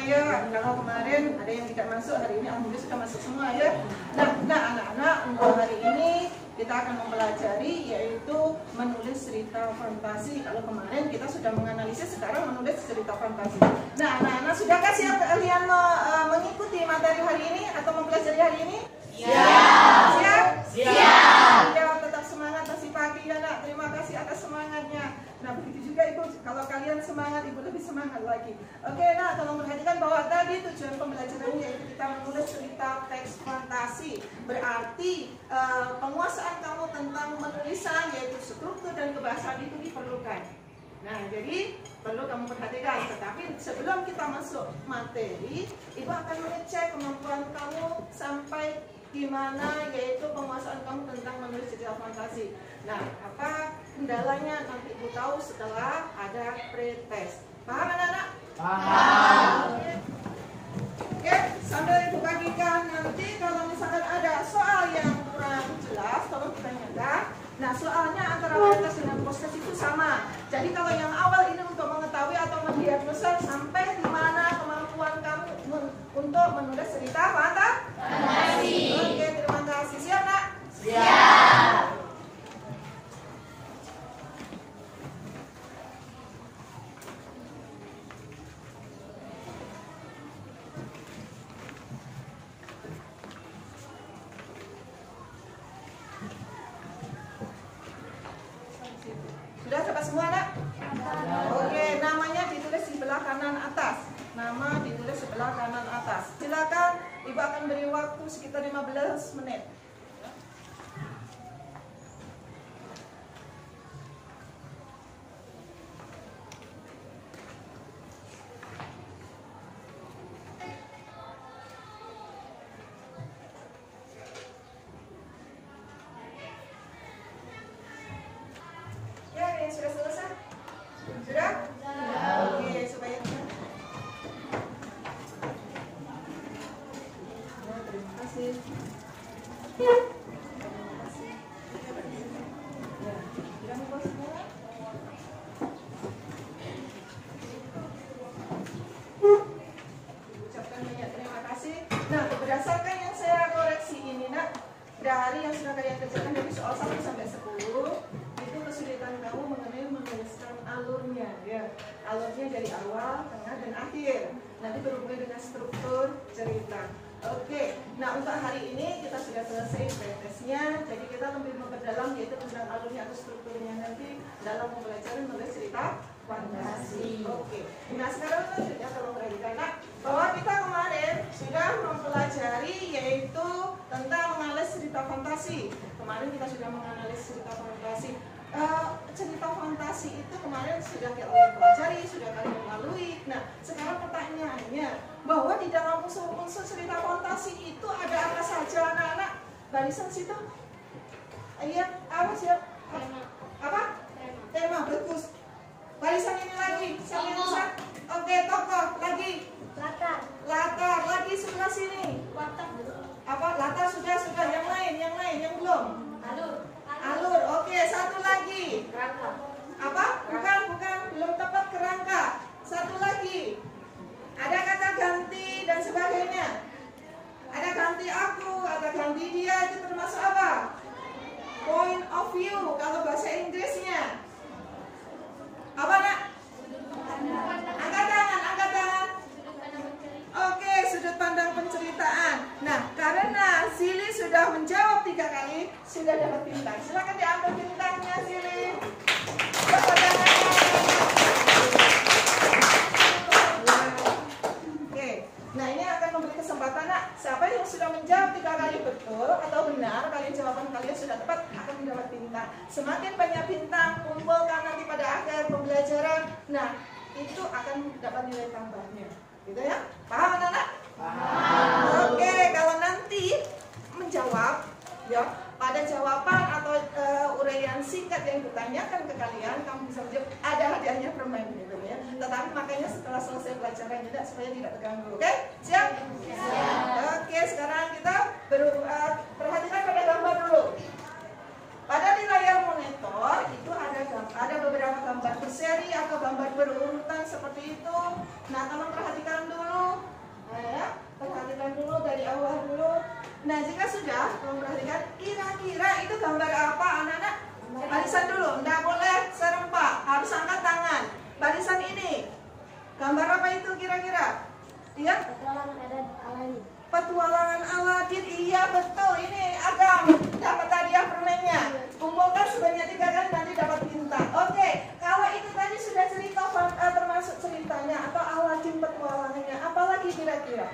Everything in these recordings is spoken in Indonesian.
ya. Kalau kemarin ada yang tidak masuk, hari ini alhamdulillah sudah masuk semua ya. Nah anak-anak, untuk hari ini kita akan mempelajari yaitu menulis cerita fantasi. Kalau kemarin kita sudah menganalisis, sekarang menulis cerita fantasi. Nah anak-anak, sudahkah siap kalian mengikuti materi hari ini atau mempelajari hari ini? Siap? Siap. Ya, tetap semangat, masih pagi ya nak. Terima kasih atas semangatnya. Nah begitu juga ibu, kalau kalian semangat, ibu lebih semangat lagi. Oke, nah tolong perhatikan bahwa tadi tujuan pembelajarannya yaitu kita menulis cerita teks fantasi. Berarti penguasaan kamu tentang penulisan yaitu struktur dan kebahasaan itu diperlukan. Nah jadi perlu kamu perhatikan. Tetapi sebelum kita masuk materi, ibu akan mengecek kemampuan kamu sampai gimana yaitu penguasaan kamu tentang menulis cerita fantasi. Nah, apa kendalanya nanti ibu tahu setelah ada pretest. Paham anak-anak? Paham. Oke, sambil ibu bagikan, nanti kalau misalkan ada soal yang kurang jelas, tolong ditanyakan. Nah, soalnya antara pretest dengan post-test itu sama. Jadi kalau yang awal ini untuk mengetahui atau mendiagnosa sampai di mana kemampuan kamu untuk menulis cerita fantasi. Oke, terima kasih. Siap, nak? Siap. Sudah dapat semua, nak? Oke, namanya ditulis di sebelah kanan atas. Nama ditulis sebelah kanan atas. Silakan, ibu akan beri waktu sekitar 15 menit. Sudah selesai? Sudah? Oke, supaya terima kasih. Sudah membuat semua? Ucapkan banyak terima kasih. Nah, berdasarkan yang saya koreksi ini, nak, dari yang sudah kalian kerjakan dari soal 1 sampai 10, kesulitan kamu mengenai menuliskan alurnya, ya. Alurnya dari awal, tengah, dan akhir. Nanti berhubungan dengan struktur cerita. Oke, nah untuk hari ini kita sudah selesai pretestnya. Jadi kita lebih memperdalam yaitu tentang alurnya atau strukturnya nanti dalam pembelajaran menulis cerita fantasi. Oke, nah sekarang selanjutnya kalau perhatikan, nak, bahwa kita kemarin sudah mempelajari yaitu tentang menganalisis cerita fantasi. Kemarin kita sudah menganalisis cerita fantasi. Cerita fantasi itu kemarin sudah kalian pelajari, sudah kalian lalui. Nah, sekarang pertanyaannya, bahwa di dalam unsur-unsur cerita fantasi itu ada apa saja, anak-anak? Barisan situ? Iya, apa siap? Apa? Tema, bagus. Barisan ini lagi, sampai bisa. Oke, tokoh, lagi. Latar, lagi sebelah sini. Apa? Latar sudah, yang lain, yang belum. Alur, oke, satu lagi. Apa? Bukan, belum tepat kerangka. Satu lagi. Ada kata ganti dan sebagainya. Ada ganti aku, ada ganti dia, itu termasuk apa? Point of view, kalau bahasa Inggrisnya. Apa, nak? Angkat tangan. Oke, sudut pandang penceritaan. Nah, karena Sili sudah menjawab 3 kali, sudah dapat bintang. Silakan diambil bintangnya, Sili. Oke, nah ini akan memberi kesempatan, nak. Siapa yang sudah menjawab 3 kali betul atau benar, kalian jawaban kalian sudah tepat, akan mendapat bintang. Semakin banyak bintang kumpulkan nanti pada akhir pembelajaran. Nah, itu akan dapat nilai tambahnya. Gitu ya? Paham, anak-anak? Paham. Oke, kalau nanti menjawab ya pada jawaban atau uraian singkat yang ditanyakan ke kalian, kamu bisa menjawab, ada hadiahnya permen gitu ya. Tetapi makanya setelah selesai pelajaran juga supaya tidak terganggu. Oke? Siap? Siap. Oke, sekarang kita perhatikan pada gambar dulu. Pada di layar monitor itu ada beberapa gambar berseri atau gambar berurutan seperti itu. Nah, tolong perhatikan dulu Iya? Petualangan Aladin. Petualangan Aladin, iya betul. Ini Agam dapat hadiah permennya. Kumpulkan sebanyak 3 kali nanti dapat bintang. Oke, kalau itu tadi sudah cerita termasuk ceritanya atau Aladin petualangannya. Apalagi kira-kira?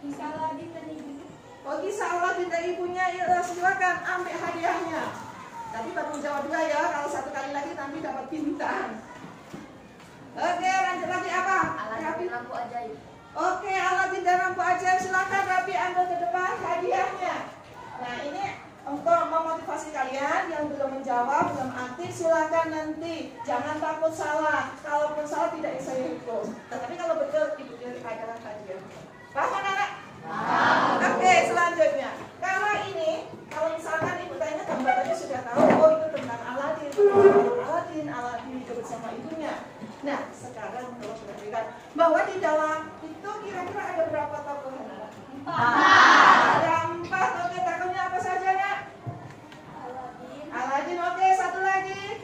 Kisah Aladin dan ibunya. Oh, kisah Aladin dan ibunya, ya, silakan ambil hadiahnya. Tapi baru jawab 2 ya. Kalau 1 kali lagi nanti dapat bintang. Oke, lanjut lagi apa? Aladin lampu ajaib. Oke, Aladin dan lampu ajaib, silakan Rapi ambil ke depan hadiahnya. Nah, ini untuk memotivasi kalian yang belum menjawab, belum aktif, silakan nanti. Jangan takut salah. Kalaupun salah tidak saya hukum. Tetapi kalau betul, ibu adalah hadiah. Paham anak-anak? Oke, selanjutnya. Kalau ini, kalau misalkan ibu tanya gambar tadi sudah tahu, oh itu tentang Aladin. Aladin itu bersama ibunya. Nah, sekarang kalau sudah lihat bahwa di dalam itu kira-kira ada berapa tokoh anak? 4. Ada 4. Oke, tokohnya apa saja nak? Aladin. Oke, satu lagi.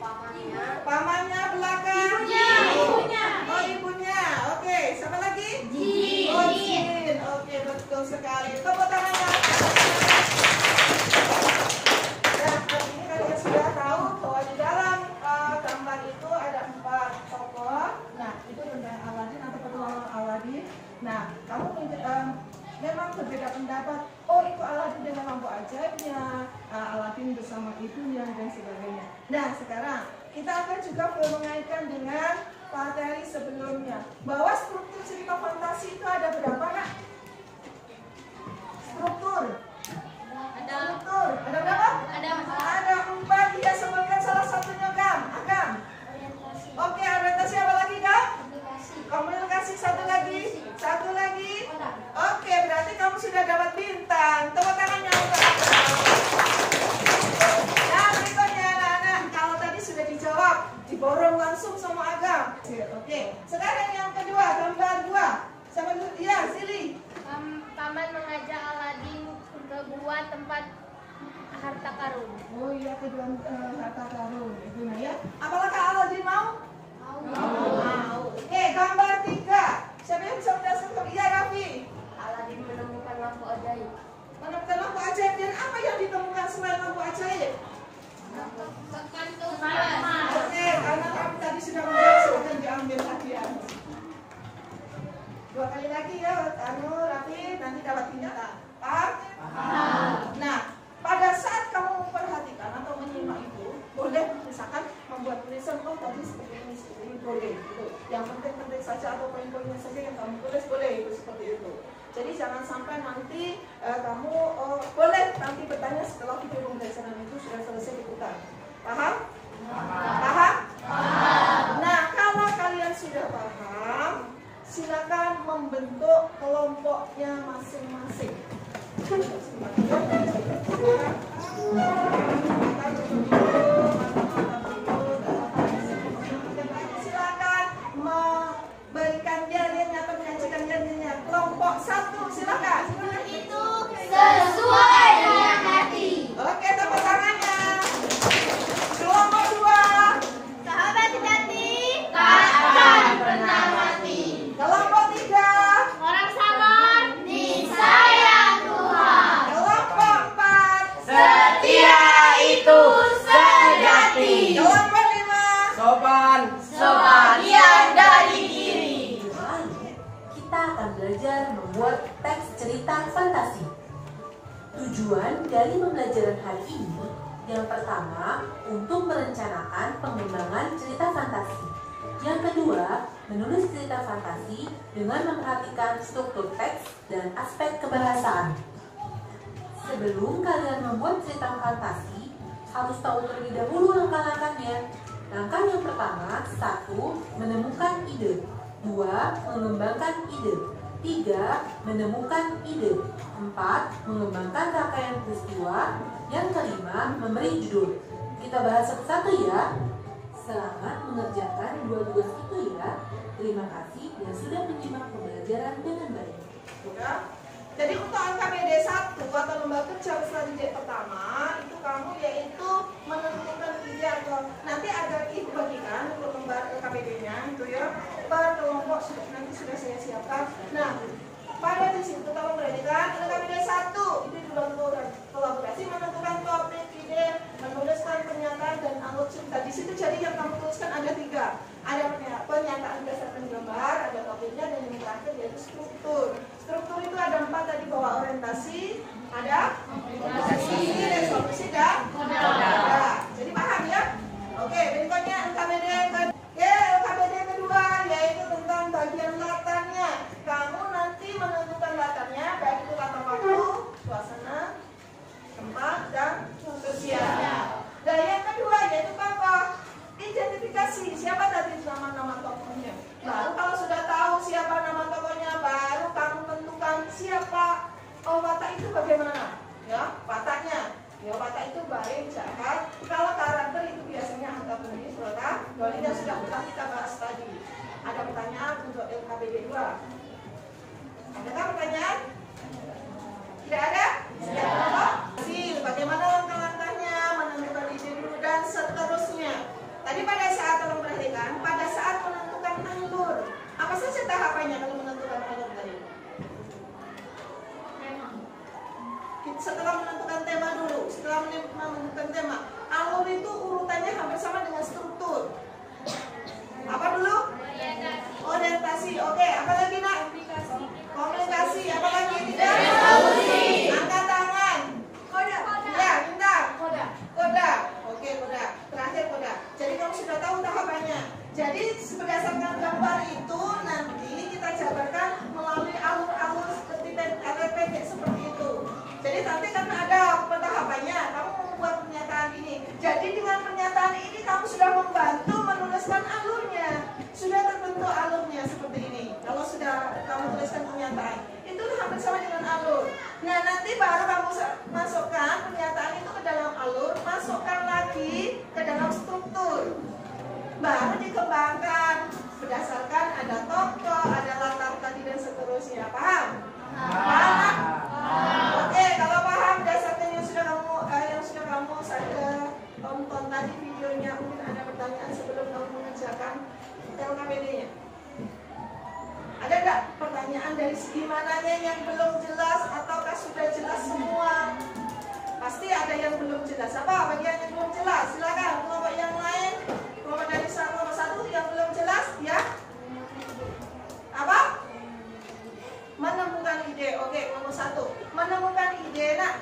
Pamannya belakang. Ibunya. Oh, ibunya. Oke, siapa lagi? Jin. Oh, Jin. Oke, betul sekali. Tepuk tangannya. Nah, ini kalian sudah tahu bahwa di dalam gambar itu ada 4 tokoh. Nah, itu tentang Aladin atau petualangan Aladin. Nah, kamu memang berbeda pendapat. Oh, itu Aladin dengan lampu ajaibnya, Aladin bersama ibunya dan sebagainya. Nah, sekarang kita akan juga mengaitkan dengan materi sebelumnya bahwa struktur cerita fantasi itu ada berapa nak? Struktur. Ada berapa? Ada 4. Dia sebutkan salah satunya Agam. Oke, orientasi apa lagi Kak? Komunikasi. Satu lagi. Oke, berarti kamu sudah dapat bintang. Tepuk tangannya untuk Agam. Nah, berikutnya anak-anak, kalau tadi sudah dijawab, diborong langsung sama Agam. Oke, sekarang yang kedua, gambar 2. Sama dulu, iya, Sili. Paman mengajak Aladin ke gua tempat harta karun. Oh iya, kedua harta karun itu ya. Apakah Aladin mau? Mau. Oke, gambar 3. Siapa yang bisa menjelaskan? Iya, Raffi. Aladin menemukan lampu ajaib. Menemukan lampu ajaib, dan apa yang ditemukan selain lampu ajaib? Oke, karena Raffi tadi sudah menjawab, silakan diambil hadiah. 2 kali lagi ya, Raffi nanti dapat bintang. Paham? Nah, pada saat kamu memperhatikan atau menyimak itu, boleh misalkan membuat tulisan, oh tadi seperti ini boleh gitu. Yang penting-penting saja atau poin-poinnya saja yang kamu tulis boleh itu seperti itu. Jadi jangan sampai nanti kamu boleh nanti bertanya setelah video pembelajaran itu sudah selesai diputar. Paham? Paham? Nah, kalau kalian sudah paham, silakan membentuk kelompoknya masing-masing. Silakan memberikan dalilnya atau menyajikan dalilnya. Kelompok 1 silakan. Itu sesuai dengan hati. Oke, tepuk tangannya. Kelompok 2. Sahabat sejati takkan pernah mati. Kelompok 3. Orang sabar disayang Tuhan. Kelompok 4. Setia itu sejati. Kelompok 5. Sopan. Sebagian dari diri. Kita akan belajar membuat teks cerita fantasi. Tujuan dari pembelajaran hari ini yang pertama untuk merencanakan pengembangan cerita fantasi. Yang kedua, menulis cerita fantasi dengan memperhatikan struktur teks dan aspek kebahasaan. Sebelum kalian membuat cerita fantasi, harus tahu terlebih dahulu langkah-langkahnya. Langkah yang pertama, 1. Menemukan ide. 2. Mengembangkan ide. 3. Menemukan ide. 4. Mengembangkan rangkaian peristiwa. Yang kelima, memberi judul. Kita bahas satu-satu ya. Selamat mengerjakan 2 tugas itu ya. Terima kasih yang sudah menyimak pembelajaran dengan baik. Ya. Jadi untuk LKPD 1 atau lembaga kerja usaha didik pertama itu kamu yaitu menentukan ide atau nanti ada ibu bagikan untuk lembar LKPD-nya itu ya per kelompok nanti sudah saya siapkan. Nah terakhir yaitu struktur. Struktur itu ada 4 tadi, bahwa orientasi, ada resolusi dan koda. Jadi paham ya? Oke, berikutnya LKPD kedua yaitu tentang bagian latarnya. Kamu nanti menentukan latarnya, baik itu latar waktu, suasana, tempat, dan sosial. Dan yang kedua yaitu apa? Identifikasi. Siapa tadi nama-nama tokohnya? Baru kalau sudah tahu siapa nama tokohnya, baru kamu tentukan siapa. Oh, watak itu bagaimana? Ya, wataknya. Ya, watak itu baik, jahat. Kalau karakter itu biasanya angka budi, yang sudah pernah kita bahas tadi. Ada pertanyaan untuk LKPD 2? Adakah pertanyaan? Tidak ada? Tidak. Bagaimana langkah-langkahnya, menentukan ide dulu dan seterusnya. Tadi pada saat tolong perhatikan, pada saat menentukan alur, apa saja tahapannya kalau menentukan alur tadi? Setelah menentukan tema dulu, setelah menentukan tema, alur itu urutannya hampir sama dengan struktur. Apa dulu? Orientasi. Oke, apa lagi nak? Komunikasi. Apa lagi? Tidak? Angkat tangan. Koda. Ya, bintang. Koda. Oke, koda. Terakhir koda. Jadi kamu sudah tahu tahapannya. Jadi berdasarkan gambar itu nanti kita jabarkan melalui alur-alur seperti RPD seperti itu. Jadi nanti kan ada tahapannya. Kamu membuat pernyataan ini. Jadi dengan pernyataan ini kamu sudah membantu menuliskan alurnya. Sudah terbentuk alurnya seperti ini. Kalau sudah kamu tuliskan pernyataan, itu hampir sama dengan alur. Nah, nanti baru kamu masukkan pernyataan itu ke dalam alur, masukkan lagi ke dalam struktur. Baru dikembangkan berdasarkan ada tokoh, ada latar tadi dan seterusnya. Paham? Paham? Oke, kalau paham berdasarkan yang sudah kamu tonton tadi videonya, mungkin ada pertanyaan sebelum kamu mengerjakan LKPD-nya. Ada nggak pertanyaan dari segi mananya yang belum jelas ataukah sudah jelas semua? Pasti ada yang belum jelas. Apa bagian yang belum jelas? Silakan kelompok yang lain, kelompok dari kelompok 1 yang belum jelas, ya? Apa? Menemukan ide. Oke, kelompok 1. Menemukan ide. Nah,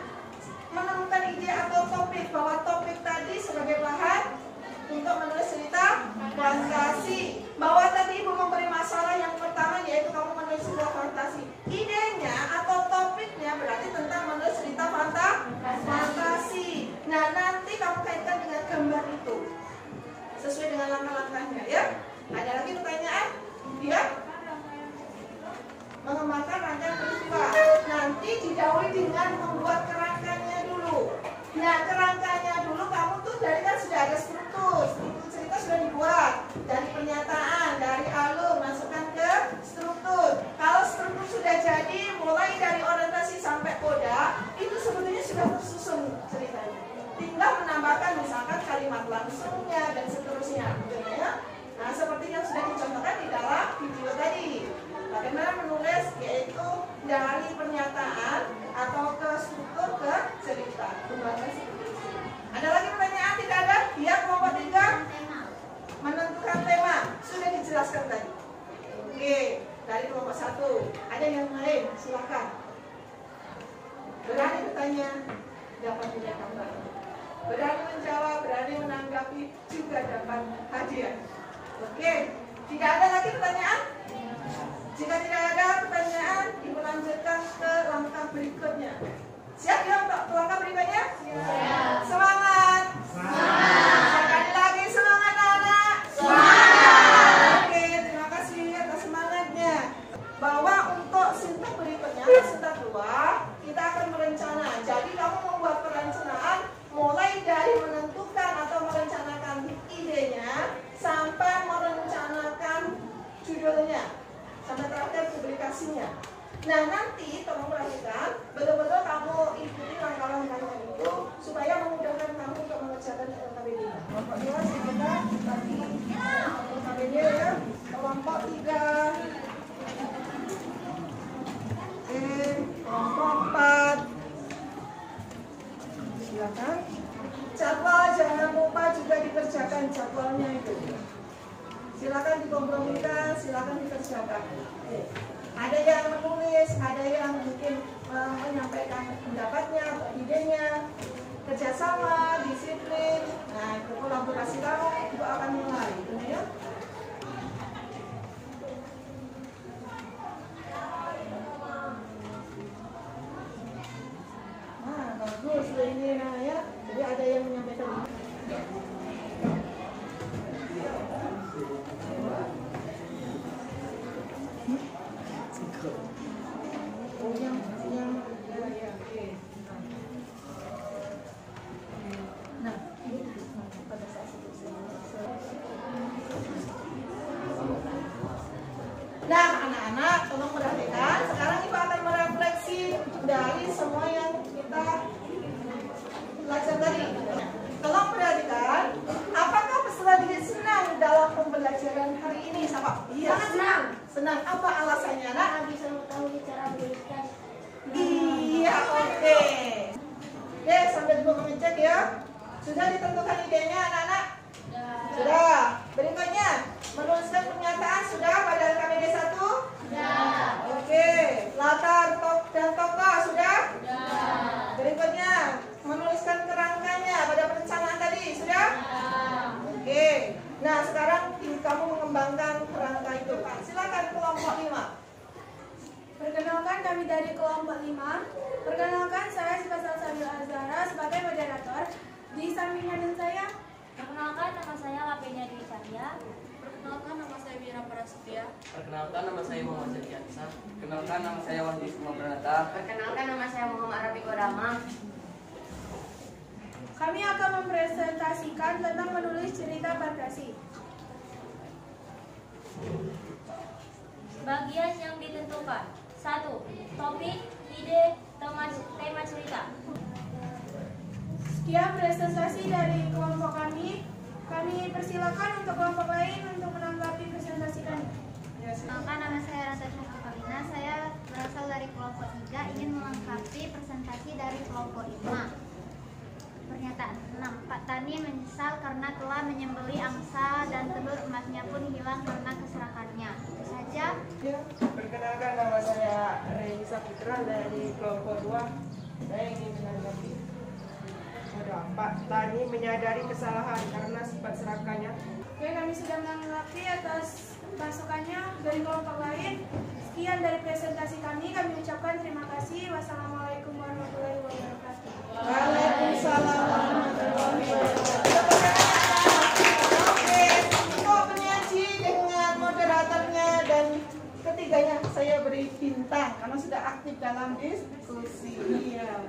menemukan ide atau topik, bahwa topik tadi sebagai bahan untuk menulis cerita fantasi. Bahwa tadi Ibu memberi masalah yang pertama yaitu kamu menulis sebuah fantasi. Idenya atau topiknya berarti tentang menulis cerita fantasi. Nah, nanti kamu kaitkan dengan gambar itu sesuai dengan langkah-langkahnya, ya. Ada lagi pertanyaan? Ya? Mengembangkan rangkaian peristiwa. Nanti didahului dengan membuat kerangkanya dulu. Nah, kerangkanya dulu kamu tuh dari kan sudah ada struktur cerita sudah dibuat dari pernyataan, dari alur, masukkan ke struktur. Kalau struktur sudah jadi, mulai dari orientasi sampai koda, itu sebetulnya sudah tersusun ceritanya. Tinggal menambahkan misalkan kalimat langsungnya dan seterusnya, ya. Nah, seperti yang sudah dicontohkan di dalam video tadi. Bagaimana menulis, yaitu dari pernyataan atau ke struktur ke cerita. Ada lagi pertanyaan? Tidak ada? Ya, kelompok 3 menentukan tema. Sudah dijelaskan tadi. Oke, dari kelompok 1. Ada yang lain? Silakan. Berani bertanya, dapat punya gambar. Berani menjawab, berani menanggapi, juga dapat hadiah. Oke, tidak ada lagi pertanyaan? Jika tidak ada pertanyaan, Ibu lanjutkan ke langkah berikutnya. Siap ya untuk langkah berikutnya? Siap. Semangat! Semangat! Sekali lagi semangat anak! Semangat! Oke, terima kasih atas semangatnya. Bahwa untuk sintak berikutnya, sintak 2, kita akan merencana. Jadi kamu membuat perencanaan mulai dari menentukan atau merencanakan idenya sampai merencanakan judulnya, sampai terakhir publikasinya. Nah, nanti tolong perhatikan, betul-betul kamu ikuti langkah-langkahnya itu supaya memudahkan kamu untuk mengerjakan LKPD. Kelompok 2 kita tadi LKPD ya, kelompok 3. Kelompok 4. Silakan. Jadwal jangan lupa juga dikerjakan jadwalnya itu. Silakan dikompromikan, silakan dikerjakan. ada yang mungkin menyampaikan pendapatnya atau idenya, kerjasama, disiplin. Nah, itu kolaborasi kamu itu akan mulai, gitu ya. Nah, bagus ini ya. Jadi ada yang menyampaikan. Nah, anak-anak, tolong perhatikan. Sekarang Ibu akan merefleksi dari semua yang kita belajar tadi. Tolong perhatikan, apakah peserta didik senang dalam pembelajaran hari ini? Siapa? Iya, senang. Senang. Apa alasannya, Nak? Bisa mengetahui cara berikan. Iya, oke. Oke, sambil Ibu mengecek ya. Sudah ditentukan idenya, anak-anak? Sudah. Berikutnya, menuliskan pernyataan sudah pada KBD 1? Sudah. Oke. Latar dan tokoh sudah? Sudah. Berikutnya, menuliskan kerangkanya pada perencanaan tadi sudah? Sudah. Oke. Nah, sekarang kamu mengembangkan kerangka itu. Silakan kelompok 5. Perkenalkan, kami dari kelompok 5. Perkenalkan, saya Syifa Salsabil Azhara sebagai moderator. Di samping saya. Perkenalkan, nama saya Lapenia Dwi Cahya. Perkenalkan, nama saya Wira Prasetya. Perkenalkan, nama saya Muhammad Zaki. Perkenalkan, nama saya Wahdi Suma Pranata. Perkenalkan, nama saya Muhammad Arabi Kodama. Kami akan mempresentasikan tentang menulis cerita fantasi. Bagian yang ditentukan. 1. Topik, ide, tema cerita. Sekian presentasi dari kelompok kami. Kami persilakan untuk kelompok lain untuk menanggapi presentasi kami. Perkenalkan, nama saya Rata Syafalina. Saya berasal dari kelompok 3, ingin melengkapi presentasi dari kelompok 5. Pernyataan 6. Pak Tani menyesal karena telah menyembeli angsa dan telur emasnya pun hilang karena keserakahannya. Itu saja. Ya, perkenalkan, nama saya Renisa Putra dari kelompok 2. Saya ingin menanggapi. Pak Tani menyadari kesalahan karena sifat serakahnya. Oke, kami sudah menanggapi atas masukannya dari kelompok lain. Sekian dari presentasi kami. Kami ucapkan terima kasih. Wassalamualaikum warahmatullahi wabarakatuh. Waalaikumsalam warahmatullahi wabarakatuh. Oke, untuk penyaji dengan moderatornya dan ketiganya saya beri bintang karena sudah aktif dalam diskusi. Iya.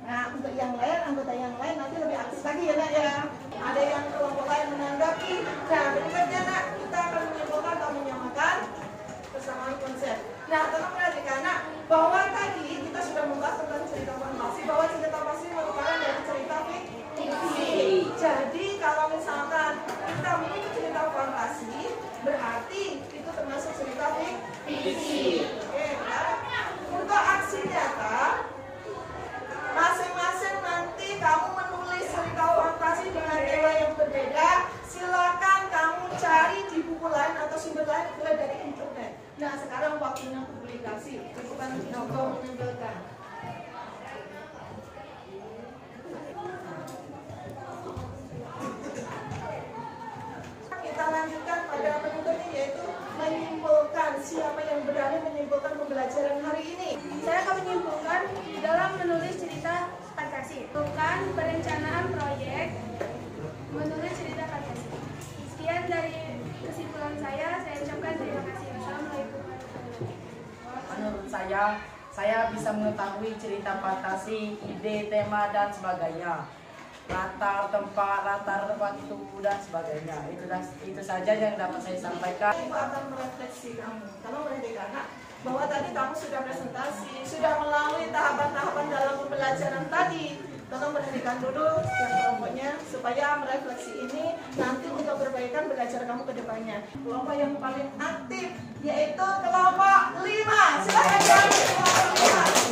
Nah, untuk yang lain, anggota yang lain nanti lebih aktif lagi ya, Nak ya. Ada yang kelompok lain menanggapi. Nah, berikutnya, Nak, kita akan menyimpulkan atau menyamakan persamaan konsep. Nah, tolong perhatikan, Nak, bahwa tadi kita sudah membahas tentang cerita fantasi, bahwa cerita fantasi merupakan dari cerita fiksi. Jadi, kalau misalkan kita memiliki cerita fantasi, berarti itu termasuk cerita fiksi. Oke, ya. Untuk aksi nyata, masing-masing nanti kamu menulis cerita fantasi dengan tema yang berbeda. Silakan kamu cari di buku lain atau sumber lain mulai dari internet. Nah, sekarang waktunya publikasi. Bukan contoh menampilkan. Kita lanjutkan pada penutupnya, yaitu menyimpulkan. Siapa yang berani menyimpulkan pembelajaran hari ini? Saya akan menyimpulkan dalam menulis cerita fantasi. Bukan perencanaan proyek, menulis cerita fantasi. Sekian dari kesimpulan saya ucapkan terima kasih. Wassalamualaikum warahmatullahi wabarakatuh. Menurut saya bisa mengetahui cerita fantasi, ide, tema, dan sebagainya. Latar tempat itu dan sebagainya. Itu saja yang dapat saya sampaikan. Ibu akan merefleksi kamu. Kamu perhatikan, Nak, bahwa tadi kamu sudah presentasi, sudah melalui tahapan-tahapan dalam pembelajaran tadi. Tolong perhatikan dulu setiap kelompoknya supaya merefleksi ini nanti untuk perbaikan belajar kamu ke depannya. Kelompok yang paling aktif yaitu kelompok 5. Silakan jawab kelompok 5.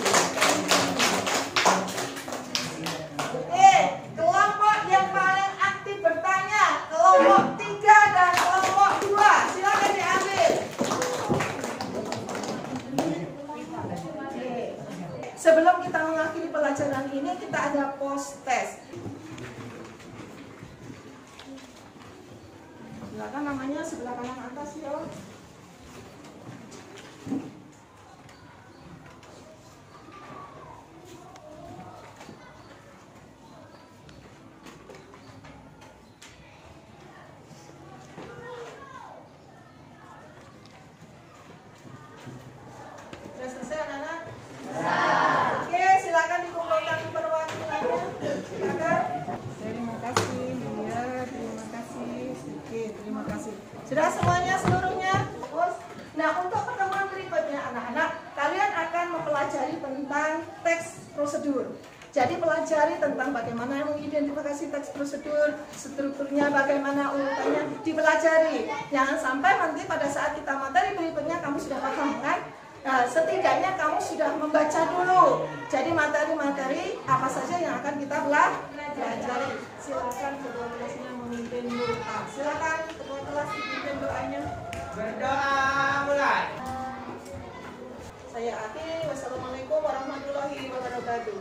Oke, kelompok yang paling aktif bertanya kelompok 3 dan kelompok 2. Silakan diambil. sebelum kita mengakhiri pelajaran ini, kita ada post test. Silakan namanya sebelah kanan atas ya. Sudah selesai anak-anak? Oke, silakan dikumpulkan perwakilannya. Silakan. Terima kasih, ya, terima kasih. Oke, terima kasih. Sudah semuanya seluruhnya? Nah, untuk pertemuan berikutnya anak-anak, kalian akan mempelajari tentang teks prosedur. Jadi pelajari tentang bagaimana mengidentifikasi teks prosedur, strukturnya, bagaimana urutannya, dipelajari. Jangan sampai nanti pada saat kita materi berikutnya kamu sudah paham kan? Nah, setidaknya kamu sudah membaca dulu. Jadi materi-materi apa saja yang akan kita pelajari. Silakan ketua kelasnya memimpin doa. Silakan ketua kelas memimpin doanya. Berdoa mulai. Saya akhiri. Wassalamualaikum warahmatullahi wabarakatuh.